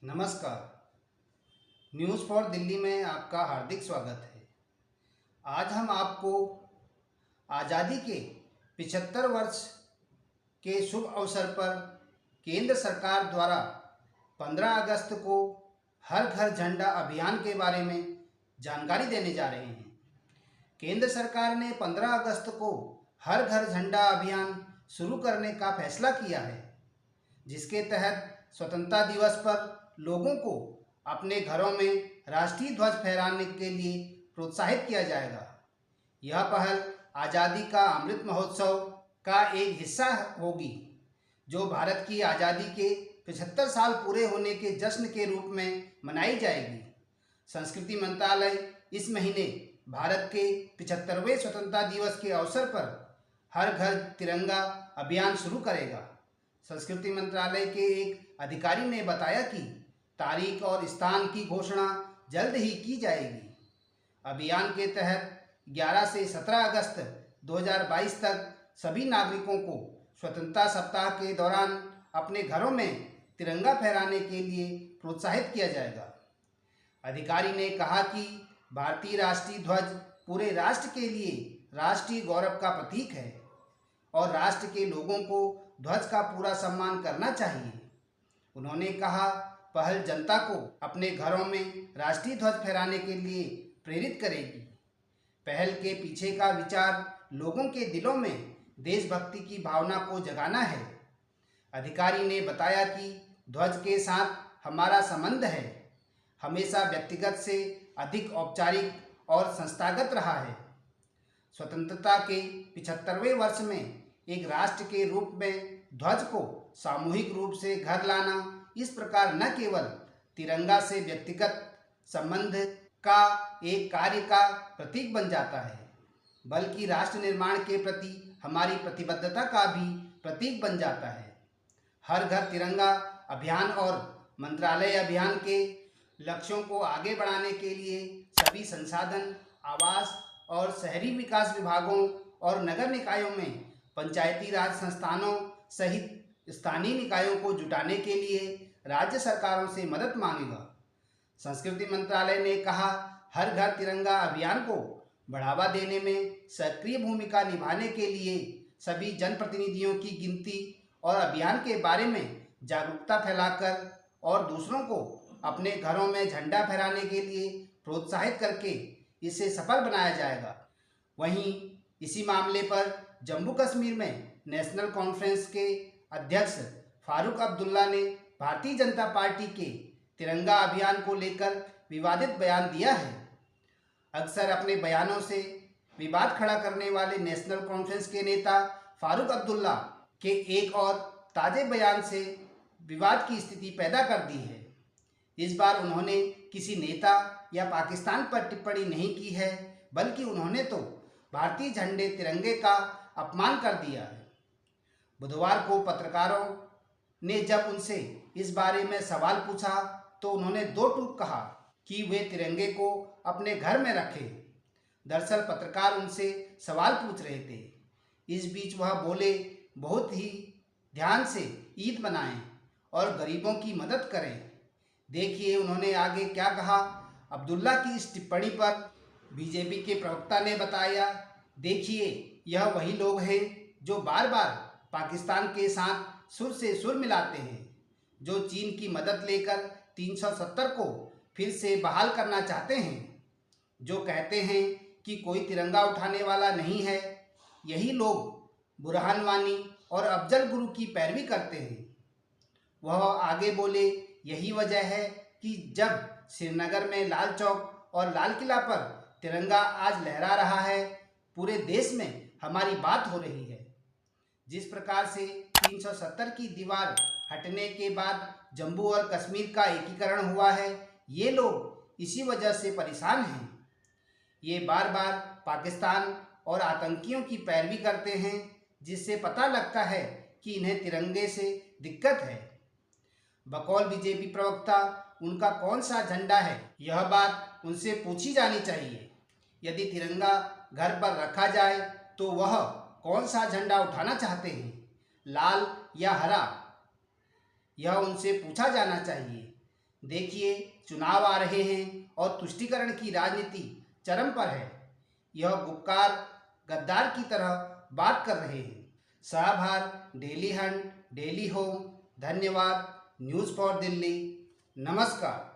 नमस्कार। News for Delhi में आपका हार्दिक स्वागत है। आज हम आपको आज़ादी के 75 वर्ष के शुभ अवसर पर केंद्र सरकार द्वारा 15 अगस्त को हर घर झंडा अभियान के बारे में जानकारी देने जा रहे हैं। केंद्र सरकार ने 15 अगस्त को हर घर झंडा अभियान शुरू करने का फैसला किया है, जिसके तहत स्वतंत्रता दिवस पर लोगों को अपने घरों में राष्ट्रीय ध्वज फहराने के लिए प्रोत्साहित किया जाएगा। यह पहल आज़ादी का अमृत महोत्सव का एक हिस्सा होगी, जो भारत की आज़ादी के 75 साल पूरे होने के जश्न के रूप में मनाई जाएगी। संस्कृति मंत्रालय इस महीने भारत के 75वें स्वतंत्रता दिवस के अवसर पर हर घर तिरंगा अभियान शुरू करेगा। संस्कृति मंत्रालय के एक अधिकारी ने बताया कि तारीख और स्थान की घोषणा जल्द ही की जाएगी। अभियान के तहत 11 से 17 अगस्त 2022 तक सभी नागरिकों को स्वतंत्रता सप्ताह के दौरान अपने घरों में तिरंगा फहराने के लिए प्रोत्साहित किया जाएगा। अधिकारी ने कहा कि भारतीय राष्ट्रीय ध्वज पूरे राष्ट्र के लिए राष्ट्रीय गौरव का प्रतीक है और राष्ट्र के लोगों को ध्वज का पूरा सम्मान करना चाहिए। उन्होंने कहा, पहल जनता को अपने घरों में राष्ट्रीय ध्वज फहराने के लिए प्रेरित करेगी। पहल के पीछे का विचार लोगों के दिलों में देशभक्ति की भावना को जगाना है। अधिकारी ने बताया कि ध्वज के साथ हमारा संबंध है हमेशा व्यक्तिगत से अधिक औपचारिक और संस्थागत रहा है। स्वतंत्रता के 75वें वर्ष में एक राष्ट्र के रूप में ध्वज को सामूहिक रूप से घर लाना इस प्रकार न केवल तिरंगा से व्यक्तिगत संबंध का एक कार्य का प्रतीक बन जाता है, बल्कि राष्ट्र निर्माण के प्रति हमारी प्रतिबद्धता का भी प्रतीक बन जाता है। हर घर तिरंगा अभियान और मंत्रालय अभियान के लक्ष्यों को आगे बढ़ाने के लिए सभी संसाधन, आवास और शहरी विकास विभागों और नगर निकायों में पंचायती राज संस्थानों सहित स्थानीय निकायों को जुटाने के लिए राज्य सरकारों से मदद मांगेगा। संस्कृति मंत्रालय ने कहा, हर घर तिरंगा अभियान को बढ़ावा देने में सक्रिय भूमिका निभाने के लिए सभी जनप्रतिनिधियों की गिनती और अभियान के बारे में जागरूकता फैलाकर और दूसरों को अपने घरों में झंडा फहराने के लिए प्रोत्साहित करके इसे सफल बनाया जाएगा। वहीं इसी मामले पर जम्मू कश्मीर में नेशनल कॉन्फ्रेंस के अध्यक्ष फारूक अब्दुल्ला ने भारतीय जनता पार्टी के तिरंगा अभियान को लेकर विवादित बयान दिया है। अक्सर अपने बयानों से विवाद खड़ा करने वाले नेशनल कॉन्फ्रेंस के नेता फारूक अब्दुल्ला के एक और ताज़े बयान से विवाद की स्थिति पैदा कर दी है। इस बार उन्होंने किसी नेता या पाकिस्तान पर टिप्पणी नहीं की है, बल्कि उन्होंने तो भारतीय झंडे तिरंगे का अपमान कर दिया है। बुधवार को पत्रकारों ने जब उनसे इस बारे में सवाल पूछा तो उन्होंने दो टूक कहा कि वे तिरंगे को अपने घर में रखें। दरअसल पत्रकार उनसे सवाल पूछ रहे थे। इस बीच वह बोले, बहुत ही ध्यान से ईद मनाएं और गरीबों की मदद करें। देखिए उन्होंने आगे क्या कहा। अब्दुल्ला की इस टिप्पणी पर बीजेपी के प्रवक्ता ने बताया, देखिए यह वही लोग हैं जो बार बार पाकिस्तान के साथ सुर से सुर मिलाते हैं, जो चीन की मदद लेकर 370 को फिर से बहाल करना चाहते हैं, जो कहते हैं कि कोई तिरंगा उठाने वाला नहीं है। यही लोग बुरहान वानी और अफजल गुरु की पैरवी करते हैं। वह आगे बोले, यही वजह है कि जब श्रीनगर में लाल चौक और लाल किला पर तिरंगा आज लहरा रहा है, पूरे देश में हमारी बात हो रही है। जिस प्रकार से 370 की दीवार हटने के बाद जम्मू और कश्मीर का एकीकरण हुआ है, ये लोग इसी वजह से परेशान हैं। ये बार बार पाकिस्तान और आतंकियों की पैरवी करते हैं, जिससे पता लगता है कि इन्हें तिरंगे से दिक्कत है। बकौल बीजेपी प्रवक्ता उनका कौन सा झंडा है, यह बात उनसे पूछी जानी चाहिए। यदि तिरंगा घर पर रखा जाए तो वह कौन सा झंडा उठाना चाहते हैं, लाल या हरा, यह उनसे पूछा जाना चाहिए। देखिए, चुनाव आ रहे हैं और तुष्टीकरण की राजनीति चरम पर है। यह गुपकार गद्दार की तरह बात कर रहे हैं। साहबार, डेली हंट, डेली होम। धन्यवाद। News for Delhi. नमस्कार।